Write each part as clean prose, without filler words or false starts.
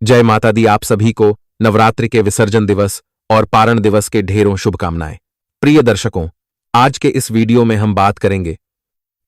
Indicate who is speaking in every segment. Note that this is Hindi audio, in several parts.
Speaker 1: जय माता दी। आप सभी को नवरात्रि के विसर्जन दिवस और पारण दिवस के ढेरों शुभकामनाएं। प्रिय दर्शकों, आज के इस वीडियो में हम बात करेंगे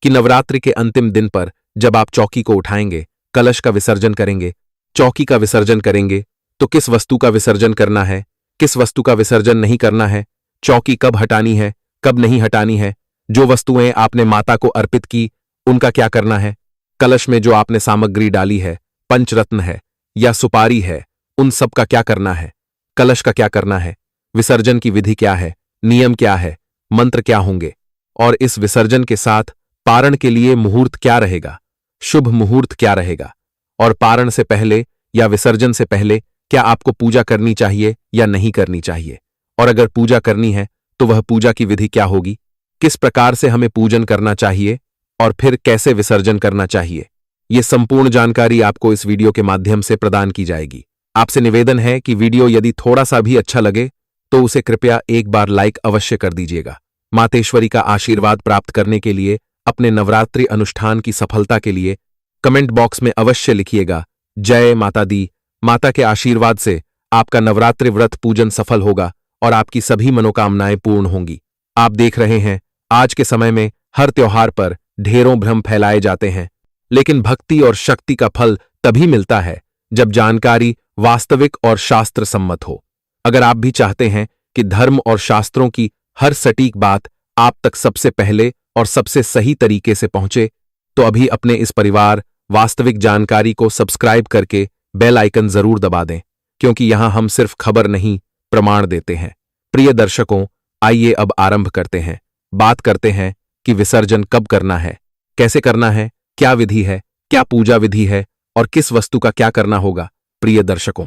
Speaker 1: कि नवरात्रि के अंतिम दिन पर जब आप चौकी को उठाएंगे, कलश का विसर्जन करेंगे, चौकी का विसर्जन करेंगे, तो किस वस्तु का विसर्जन करना है, किस वस्तु का विसर्जन नहीं करना है, चौकी कब हटानी है, कब नहीं हटानी है, जो वस्तुएं आपने माता को अर्पित की उनका क्या करना है, कलश में जो आपने सामग्री डाली है, पंचरत्न है या सुपारी है, उन सब का क्या करना है, कलश का क्या करना है, विसर्जन की विधि क्या है, नियम क्या है, मंत्र क्या होंगे, और इस विसर्जन के साथ पारण के लिए मुहूर्त क्या रहेगा, शुभ मुहूर्त क्या रहेगा, और पारण से पहले या विसर्जन से पहले क्या आपको पूजा करनी चाहिए या नहीं करनी चाहिए, और अगर पूजा करनी है तो वह पूजा की विधि क्या होगी, किस प्रकार से हमें पूजन करना चाहिए और फिर कैसे विसर्जन करना चाहिए, ये संपूर्ण जानकारी आपको इस वीडियो के माध्यम से प्रदान की जाएगी। आपसे निवेदन है कि वीडियो यदि थोड़ा सा भी अच्छा लगे तो उसे कृपया एक बार लाइक अवश्य कर दीजिएगा। मातेश्वरी का आशीर्वाद प्राप्त करने के लिए, अपने नवरात्रि अनुष्ठान की सफलता के लिए कमेंट बॉक्स में अवश्य लिखिएगा जय माता दी। माता के आशीर्वाद से आपका नवरात्रि व्रत पूजन सफल होगा और आपकी सभी मनोकामनाएं पूर्ण होंगी। आप देख रहे हैं, आज के समय में हर त्योहार पर ढेरों भ्रम फैलाए जाते हैं, लेकिन भक्ति और शक्ति का फल तभी मिलता है जब जानकारी वास्तविक और शास्त्र सम्मत हो। अगर आप भी चाहते हैं कि धर्म और शास्त्रों की हर सटीक बात आप तक सबसे पहले और सबसे सही तरीके से पहुंचे, तो अभी अपने इस परिवार वास्तविक जानकारी को सब्सक्राइब करके बेल आइकन जरूर दबा दें, क्योंकि यहां हम सिर्फ खबर नहीं, प्रमाण देते हैं। प्रिय दर्शकों, आइए अब आरंभ करते हैं। बात करते हैं कि विसर्जन कब करना है, कैसे करना है, क्या विधि है, क्या पूजा विधि है और किस वस्तु का क्या करना होगा। प्रिय दर्शकों,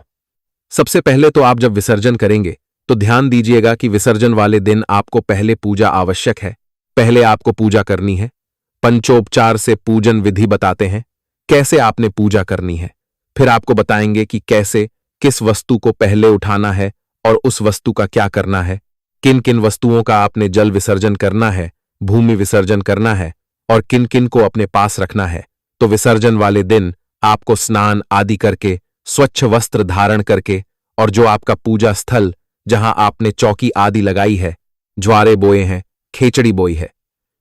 Speaker 1: सबसे पहले तो आप जब विसर्जन करेंगे तो ध्यान दीजिएगा कि विसर्जन वाले दिन आपको पहले पूजा आवश्यक है। पहले आपको पूजा करनी है। पंचोपचार से पूजन विधि बताते हैं, कैसे आपने पूजा करनी है। फिर आपको बताएंगे कि कैसे किस वस्तु को पहले उठाना है और उस वस्तु का क्या करना है, किन किन वस्तुओं का आपने जल विसर्जन करना है, भूमि विसर्जन करना है और किन किन को अपने पास रखना है। तो विसर्जन वाले दिन आपको स्नान आदि करके, स्वच्छ वस्त्र धारण करके, और जो आपका पूजा स्थल जहां आपने चौकी आदि लगाई है, ज्वारे बोए हैं, खेचड़ी बोई है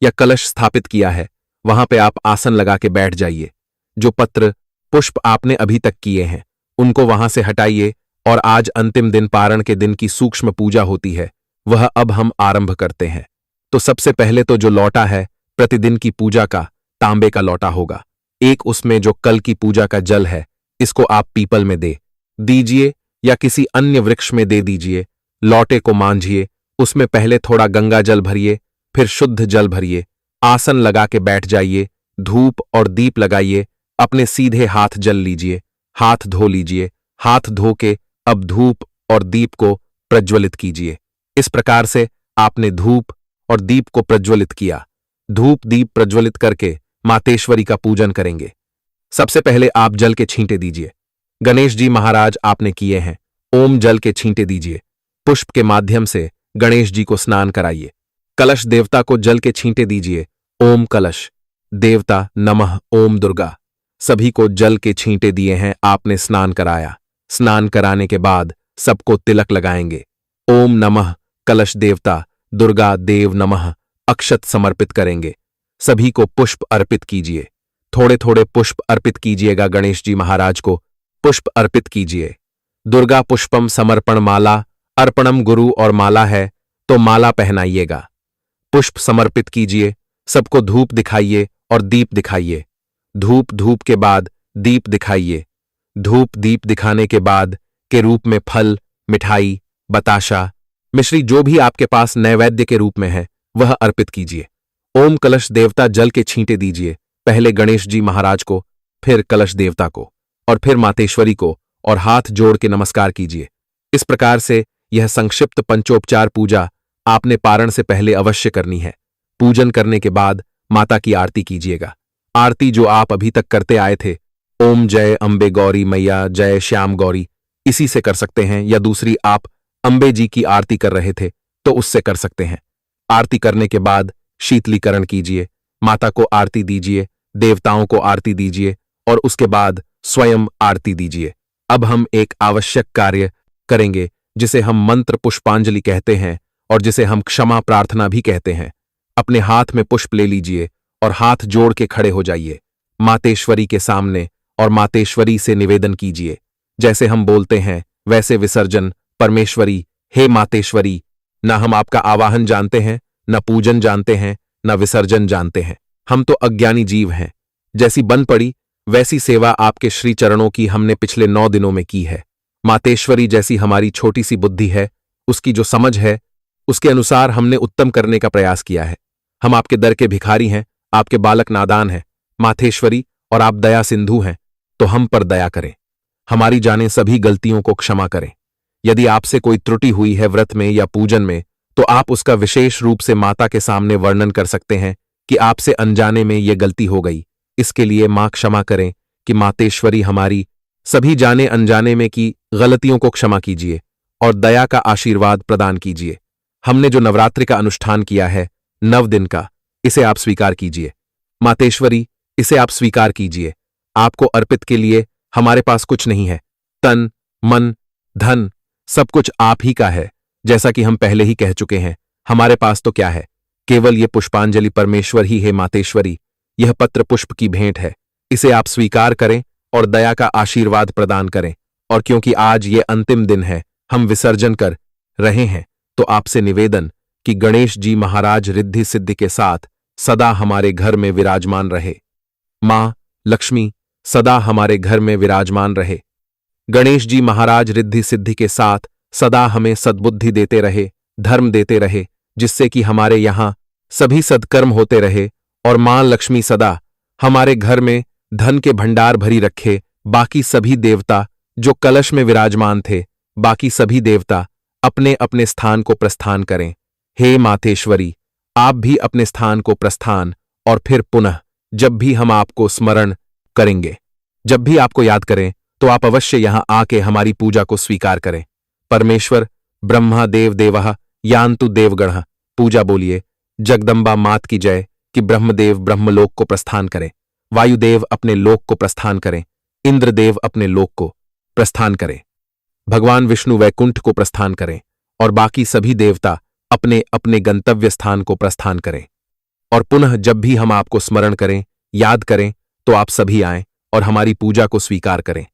Speaker 1: या कलश स्थापित किया है, वहां पे आप आसन लगा के बैठ जाइए। जो पत्र पुष्प आपने अभी तक किए हैं उनको वहां से हटाइए, और आज अंतिम दिन पारण के दिन की सूक्ष्म पूजा होती है, वह अब हम आरंभ करते हैं। तो सबसे पहले तो जो लौटा है प्रतिदिन की पूजा का, तांबे का लौटा होगा। एक उसमें जो कल की पूजा का जल है, इसको आप पीपल में दे दीजिए या किसी अन्य वृक्ष में दे दीजिए। लौटे को मांझिए, उसमें पहले थोड़ा गंगा जल भरिए, फिर शुद्ध जल भरिए, आसन लगा के बैठ जाइए, धूप और दीप लगाइए, अपने सीधे हाथ जल लीजिए, हाथ धो लीजिए। हाथ धो के अब धूप और दीप को प्रज्वलित कीजिए। इस प्रकार से आपने धूप और दीप को प्रज्वलित किया। धूप दीप प्रज्वलित करके मातेश्वरी का पूजन करेंगे। सबसे पहले आप जल के छींटे दीजिए। गणेश जी महाराज आपने किए हैं, ओम जल के छींटे दीजिए। पुष्प के माध्यम से गणेश जी को स्नान कराइए। कलश देवता को जल के छींटे दीजिए। ओम कलश देवता नमः ओम दुर्गा। सभी को जल के छींटे दिए हैं, आपने स्नान कराया। स्नान कराने के बाद सबको तिलक लगाएंगे। ओम नमः कलश देवता दुर्गा देव नमः अक्षत समर्पित करेंगे। सभी को पुष्प अर्पित कीजिए। थोड़े थोड़े पुष्प अर्पित कीजिएगा। गणेश जी महाराज को पुष्प अर्पित कीजिए। दुर्गा पुष्पम समर्पण माला अर्पणम गुरु, और माला है तो माला पहनाइएगा। पुष्प समर्पित कीजिए। सबको धूप दिखाइए और दीप दिखाइए। धूप के बाद दीप दिखाइए। धूप दीप दिखाने के बाद के रूप में फल, मिठाई, बताशा, मिश्री, जो भी आपके पास नैवेद्य के रूप में है वह अर्पित कीजिए। ओम कलश देवता जल के छींटे दीजिए। पहले गणेश जी महाराज को, फिर कलश देवता को और फिर मातेश्वरी को, और हाथ जोड़ के नमस्कार कीजिए। इस प्रकार से यह संक्षिप्त पंचोपचार पूजा आपने पारण से पहले अवश्य करनी है। पूजन करने के बाद माता की आरती कीजिएगा। आरती जो आप अभी तक करते आए थे, ओम जय अंबे गौरी मैया जय श्याम गौरी, इसी से कर सकते हैं, या दूसरी आप अंबे जी की आरती कर रहे थे तो उससे कर सकते हैं। आरती करने के बाद शीतलीकरण कीजिए। माता को आरती दीजिए, देवताओं को आरती दीजिए और उसके बाद स्वयं आरती दीजिए। अब हम एक आवश्यक कार्य करेंगे जिसे हम मंत्र पुष्पांजलि कहते हैं और जिसे हम क्षमा प्रार्थना भी कहते हैं। अपने हाथ में पुष्प ले लीजिए और हाथ जोड़ के खड़े हो जाइए मातेश्वरी के सामने और मातेश्वरी से निवेदन कीजिए। जैसे हम बोलते हैं वैसे विसर्जन। परमेश्वरी, हे मातेश्वरी, न हम आपका आवाहन जानते हैं, न पूजन जानते हैं, न विसर्जन जानते हैं। हम तो अज्ञानी जीव हैं। जैसी बन पड़ी वैसी सेवा आपके श्री चरणों की हमने पिछले 9 दिनों में की है। मातेश्वरी, जैसी हमारी छोटी सी बुद्धि है, उसकी जो समझ है, उसके अनुसार हमने उत्तम करने का प्रयास किया है। हम आपके दर के भिखारी हैं, आपके बालक नादान हैं मातेश्वरी, और आप दया सिंधु हैं, तो हम पर दया करें। हमारी जाने सभी गलतियों को क्षमा करें। यदि आपसे कोई त्रुटि हुई है व्रत में या पूजन में, तो आप उसका विशेष रूप से माता के सामने वर्णन कर सकते हैं कि आपसे अनजाने में यह गलती हो गई। इसके लिए मां क्षमा करें कि मातेश्वरी हमारी सभी जाने अनजाने में की गलतियों को क्षमा कीजिए और दया का आशीर्वाद प्रदान कीजिए। हमने जो नवरात्रि का अनुष्ठान किया है 9 दिन का, इसे आप स्वीकार कीजिए। मातेश्वरी, इसे आप स्वीकार कीजिए। आपको अर्पित के लिए हमारे पास कुछ नहीं है। तन, मन, धन सब कुछ आप ही का है। जैसा कि हम पहले ही कह चुके हैं, हमारे पास तो क्या है, केवल ये पुष्पांजलि परमेश्वर ही है। मातेश्वरी, यह पत्र पुष्प की भेंट है, इसे आप स्वीकार करें और दया का आशीर्वाद प्रदान करें। और क्योंकि आज ये अंतिम दिन है, हम विसर्जन कर रहे हैं, तो आपसे निवेदन कि गणेश जी महाराज रिद्धि सिद्धि के साथ सदा हमारे घर में विराजमान रहे। मां लक्ष्मी सदा हमारे घर में विराजमान रहे। गणेश जी महाराज रिद्धि सिद्धि के साथ सदा हमें सद्बुद्धि देते रहे, धर्म देते रहे, जिससे कि हमारे यहां सभी सद्कर्म होते रहे। और मां लक्ष्मी सदा हमारे घर में धन के भंडार भरी रखे। बाकी सभी देवता जो कलश में विराजमान थे, बाकी सभी देवता अपने अपने स्थान को प्रस्थान करें। हे मातेश्वरी, आप भी अपने स्थान को प्रस्थान, और फिर पुनः जब भी हम आपको स्मरण करेंगे, जब भी आपको याद करें, तो आप अवश्य यहां आके हमारी पूजा को स्वीकार करें। परमेश्वर ब्रह्मा देव देवः यान्तु देवगणः। पूजा बोलिए। जगदम्बा मात की जय कि ब्रह्मदेव ब्रह्मलोक को प्रस्थान करें, वायुदेव अपने लोक को प्रस्थान करें, इंद्रदेव अपने लोक को प्रस्थान करें, भगवान विष्णु वैकुंठ को प्रस्थान करें, और बाकी सभी देवता अपने अपने गंतव्य स्थान को प्रस्थान करें। और पुनः जब भी हम आपको स्मरण करें, याद करें, तो आप सभी आएं और हमारी पूजा को स्वीकार करें।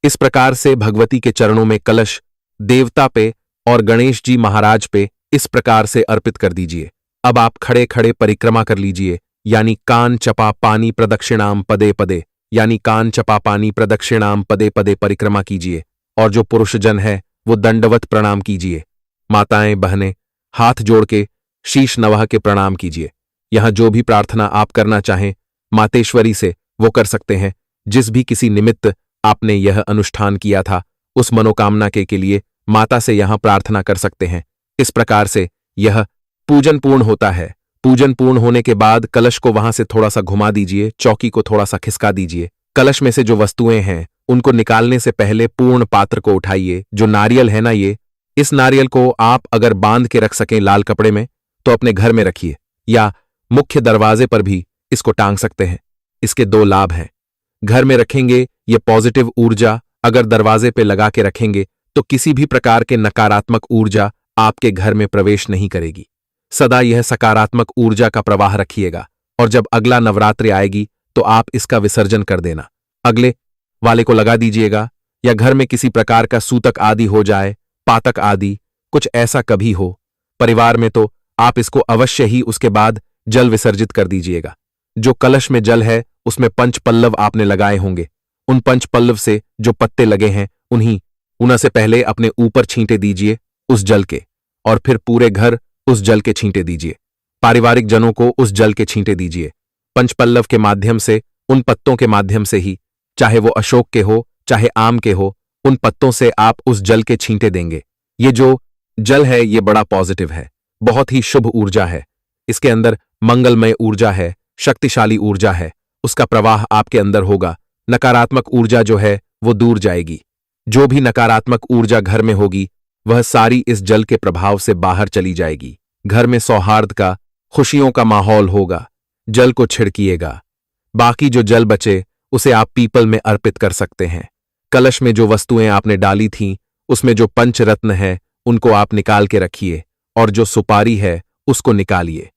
Speaker 1: इस प्रकार से भगवती के चरणों में कलश देवता पे और गणेश जी महाराज पे इस प्रकार से अर्पित कर दीजिए। अब आप खड़े खड़े परिक्रमा कर लीजिए, यानी कान चपा पानी प्रदक्षिणाम पदे पदे, यानी कान चपा पानी प्रदक्षिणाम पदे पदे परिक्रमा कीजिए। और जो पुरुषजन है वो दंडवत प्रणाम कीजिए। माताएं बहनें हाथ जोड़ के शीश नवाह के प्रणाम कीजिए। यहां जो भी प्रार्थना आप करना चाहें मातेश्वरी से वो कर सकते हैं। जिस भी किसी निमित्त आपने यह अनुष्ठान किया था, उस मनोकामना के लिए माता से यहां प्रार्थना कर सकते हैं। इस प्रकार से यह पूजन पूर्ण होता है। पूजन पूर्ण होने के बाद कलश को वहां से थोड़ा सा घुमा दीजिए, चौकी को थोड़ा सा खिसका दीजिए। कलश में से जो वस्तुएं हैं उनको निकालने से पहले पूर्ण पात्र को उठाइए। जो नारियल है ना, इस नारियल को आप अगर बांध के रख सकें लाल कपड़े में, तो अपने घर में रखिए, या मुख्य दरवाजे पर भी इसको टांग सकते हैं। इसके 2 लाभ हैं। घर में रखेंगे ये पॉजिटिव ऊर्जा, अगर दरवाजे पे लगा के रखेंगे तो किसी भी प्रकार के नकारात्मक ऊर्जा आपके घर में प्रवेश नहीं करेगी। सदा यह सकारात्मक ऊर्जा का प्रवाह रखिएगा। और जब अगला नवरात्रि आएगी तो आप इसका विसर्जन कर देना। अगले वाले को लगा दीजिएगा, या घर में किसी प्रकार का सूतक आदि हो जाए, पातक आदि कुछ ऐसा कभी हो परिवार में, तो आप इसको अवश्य ही उसके बाद जल विसर्जित कर दीजिएगा। जो कलश में जल है उसमें 5 पल्लव आपने लगाए होंगे। उन 5 पल्लव से जो पत्ते लगे हैं उन्हीं से पहले अपने ऊपर छींटे दीजिए उस जल के, और फिर पूरे घर उस जल के छींटे दीजिए। पारिवारिक जनों को उस जल के छींटे दीजिए। 5 पल्लव के माध्यम से, उन पत्तों के माध्यम से ही, चाहे वो अशोक के हो चाहे आम के हो, उन पत्तों से आप उस जल के छींटे देंगे। ये जो जल है ये बड़ा पॉजिटिव है, बहुत ही शुभ ऊर्जा है। इसके अंदर मंगलमय ऊर्जा है, शक्तिशाली ऊर्जा है। उसका प्रवाह आपके अंदर होगा। नकारात्मक ऊर्जा जो है वो दूर जाएगी। जो भी नकारात्मक ऊर्जा घर में होगी वह सारी इस जल के प्रभाव से बाहर चली जाएगी। घर में सौहार्द का, खुशियों का माहौल होगा। जल को छिड़किएगा। बाकी जो जल बचे उसे आप पीपल में अर्पित कर सकते हैं। कलश में जो वस्तुएं आपने डाली थीं, उसमें जो पंचरत्न है उनको आप निकाल के रखिए और जो सुपारी है उसको निकालिए।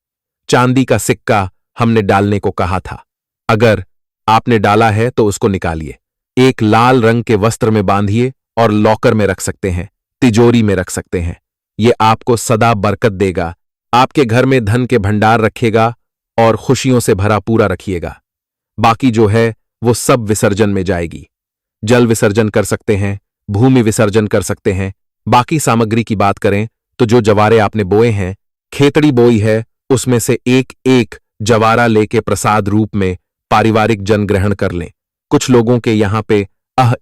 Speaker 1: चांदी का सिक्का हमने डालने को कहा था, अगर आपने डाला है तो उसको निकालिए। एक लाल रंग के वस्त्र में बांधिए और लॉकर में रख सकते हैं, तिजोरी में रख सकते हैं। ये आपको सदा बरकत देगा, आपके घर में धन के भंडार रखेगा और खुशियों से भरा पूरा रखिएगा। बाकी जो है वो सब विसर्जन में जाएगी। जल विसर्जन कर सकते हैं, भूमि विसर्जन कर सकते हैं। बाकी सामग्री की बात करें तो जो जवारे आपने बोए हैं, खेतड़ी बोई है, उसमें से एक एक जवारा लेके प्रसाद रूप में पारिवारिक जन ग्रहण कर लें। कुछ लोगों के यहां पे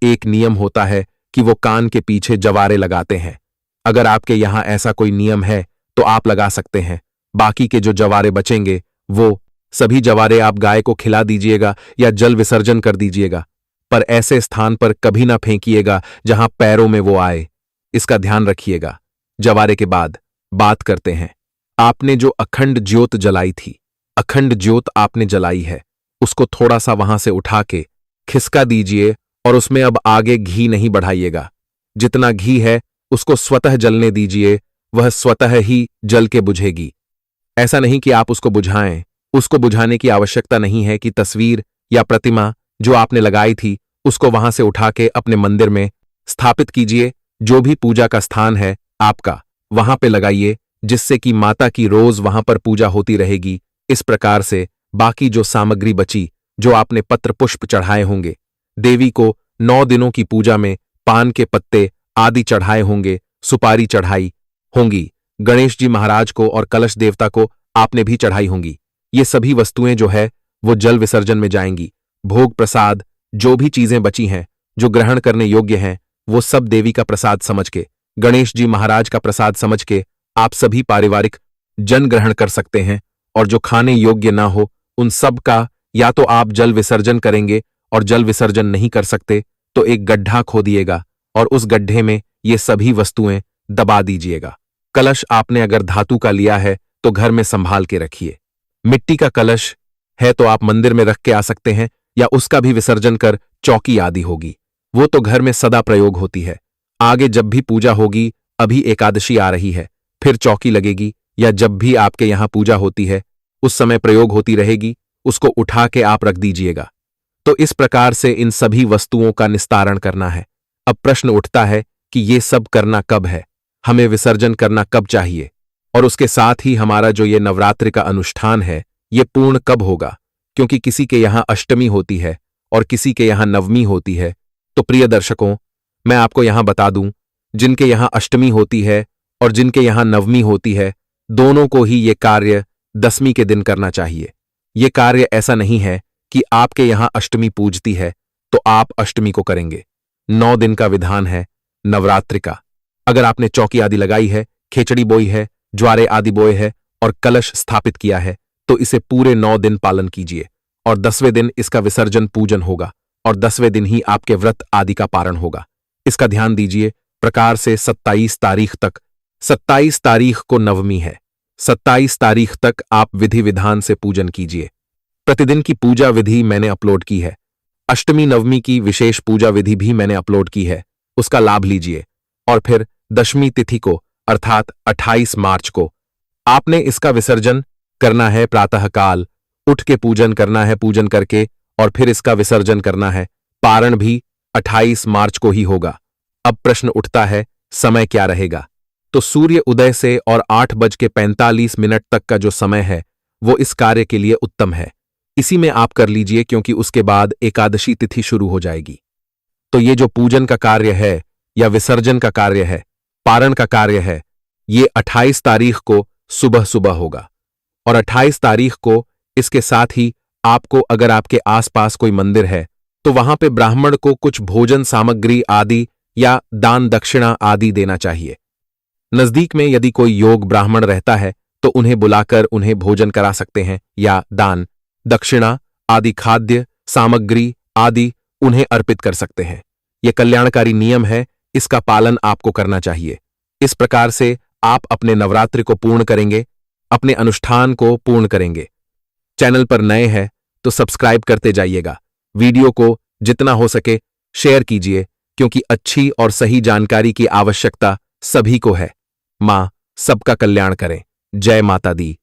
Speaker 1: एक नियम होता है कि वो कान के पीछे जवारे लगाते हैं। अगर आपके यहां ऐसा कोई नियम है तो आप लगा सकते हैं। बाकी के जो जवारे बचेंगे वो सभी जवारे आप गाय को खिला दीजिएगा या जल विसर्जन कर दीजिएगा, पर ऐसे स्थान पर कभी ना फेंकिएगा जहां पैरों में वो आए, इसका ध्यान रखिएगा। जवारे के बाद बात करते हैं, आपने जो अखंड ज्योत जलाई थी, अखंड ज्योत आपने जलाई है, उसको थोड़ा सा वहां से उठा के खिसका दीजिए और उसमें अब आगे घी नहीं बढ़ाइएगा। जितना घी है उसको स्वतः जलने दीजिए, वह स्वतः ही जल के बुझेगी। ऐसा नहीं कि आप उसको बुझाएं, उसको बुझाने की आवश्यकता नहीं है कि तस्वीर या प्रतिमा जो आपने लगाई थी उसको वहां से उठा के अपने मंदिर में स्थापित कीजिए। जो भी पूजा का स्थान है आपका, वहां पे लगाइए, जिससे कि माता की रोज वहां पर पूजा होती रहेगी। इस प्रकार से बाकी जो सामग्री बची, जो आपने पत्र पुष्प चढ़ाए होंगे, देवी को 9 दिनों की पूजा में पान के पत्ते आदि चढ़ाए होंगे, सुपारी चढ़ाई होंगी, गणेश जी महाराज को और कलश देवता को आपने भी चढ़ाई होंगी। ये सभी वस्तुएं जो है वो जल विसर्जन में जाएंगी। भोग प्रसाद जो भी चीजें बची हैं, जो ग्रहण करने योग्य हैं, वो सब देवी का प्रसाद समझ के, गणेश जी महाराज का प्रसाद समझ के आप सभी पारिवारिक जन ग्रहण कर सकते हैं। और जो खाने योग्य ना हो उन सब का या तो आप जल विसर्जन करेंगे, और जल विसर्जन नहीं कर सकते तो एक गड्ढा खोदिएगा और उस गड्ढे में ये सभी वस्तुएं दबा दीजिएगा। कलश आपने अगर धातु का लिया है तो घर में संभाल के रखिए। मिट्टी का कलश है तो आप मंदिर में रख के आ सकते हैं, या उसका भी विसर्जन कर चौकी आदि होगी, वो तो घर में सदा प्रयोग होती है। आगे जब भी पूजा होगी, अभी एकादशी आ रही है, फिर चौकी लगेगी, या जब भी आपके यहां पूजा होती है उस समय प्रयोग होती रहेगी, उसको उठा के आप रख दीजिएगा। तो इस प्रकार से इन सभी वस्तुओं का निस्तारण करना है। अब प्रश्न उठता है कि ये सब करना कब है, हमें विसर्जन करना कब चाहिए, और उसके साथ ही हमारा जो ये नवरात्रि का अनुष्ठान है ये पूर्ण कब होगा, क्योंकि किसी के यहां अष्टमी होती है और किसी के यहां नवमी होती है। तो प्रिय दर्शकों, मैं आपको यहां बता दूं, जिनके यहां अष्टमी होती है और जिनके यहां नवमी होती है, दोनों को ही ये कार्य दसवीं के दिन करना चाहिए। ये कार्य ऐसा नहीं है कि आपके यहां अष्टमी पूजती है तो आप अष्टमी को करेंगे। 9 दिन का विधान है नवरात्रि का। अगर आपने चौकी आदि लगाई है, खेचड़ी बोई है, ज्वारे आदि बोए है और कलश स्थापित किया है, तो इसे पूरे 9 दिन पालन कीजिए, और 10वें दिन इसका विसर्जन पूजन होगा, और 10वें दिन ही आपके व्रत आदि का पारण होगा। इसका ध्यान दीजिए। प्रकार से 27 तारीख तक, 27 तारीख को नवमी है, 27 तारीख तक आप विधि विधान से पूजन कीजिए। प्रतिदिन की पूजा विधि मैंने अपलोड की है, अष्टमी नवमी की विशेष पूजा विधि भी मैंने अपलोड की है, उसका लाभ लीजिए। और फिर दशमी तिथि को अर्थात 28 मार्च को आपने इसका विसर्जन करना है। प्रातःकाल उठ के पूजन करना है, पूजन करके और फिर इसका विसर्जन करना है। पारण भी 28 मार्च को ही होगा। अब प्रश्न उठता है, समय क्या रहेगा? तो सूर्य उदय से और 8:45 तक का जो समय है वो इस कार्य के लिए उत्तम है। इसी में आप कर लीजिए, क्योंकि उसके बाद एकादशी तिथि शुरू हो जाएगी। तो ये जो पूजन का कार्य है या विसर्जन का कार्य है, पारण का कार्य है, ये 28 तारीख को सुबह सुबह होगा। और 28 तारीख को इसके साथ ही आपको, अगर आपके आसपास कोई मंदिर है तो वहां पे ब्राह्मण को कुछ भोजन सामग्री आदि या दान दक्षिणा आदि देना चाहिए। नजदीक में यदि कोई योग ब्राह्मण रहता है तो उन्हें बुलाकर उन्हें भोजन करा सकते हैं, या दान दक्षिणा आदि खाद्य सामग्री आदि उन्हें अर्पित कर सकते हैं। यह कल्याणकारी नियम है, इसका पालन आपको करना चाहिए। इस प्रकार से आप अपने नवरात्रि को पूर्ण करेंगे, अपने अनुष्ठान को पूर्ण करेंगे। चैनल पर नए हैं तो सब्सक्राइब करते जाइएगा। वीडियो को जितना हो सके शेयर कीजिए, क्योंकि अच्छी और सही जानकारी की आवश्यकता सभी को है। मां सबका कल्याण करें। जय माता दी।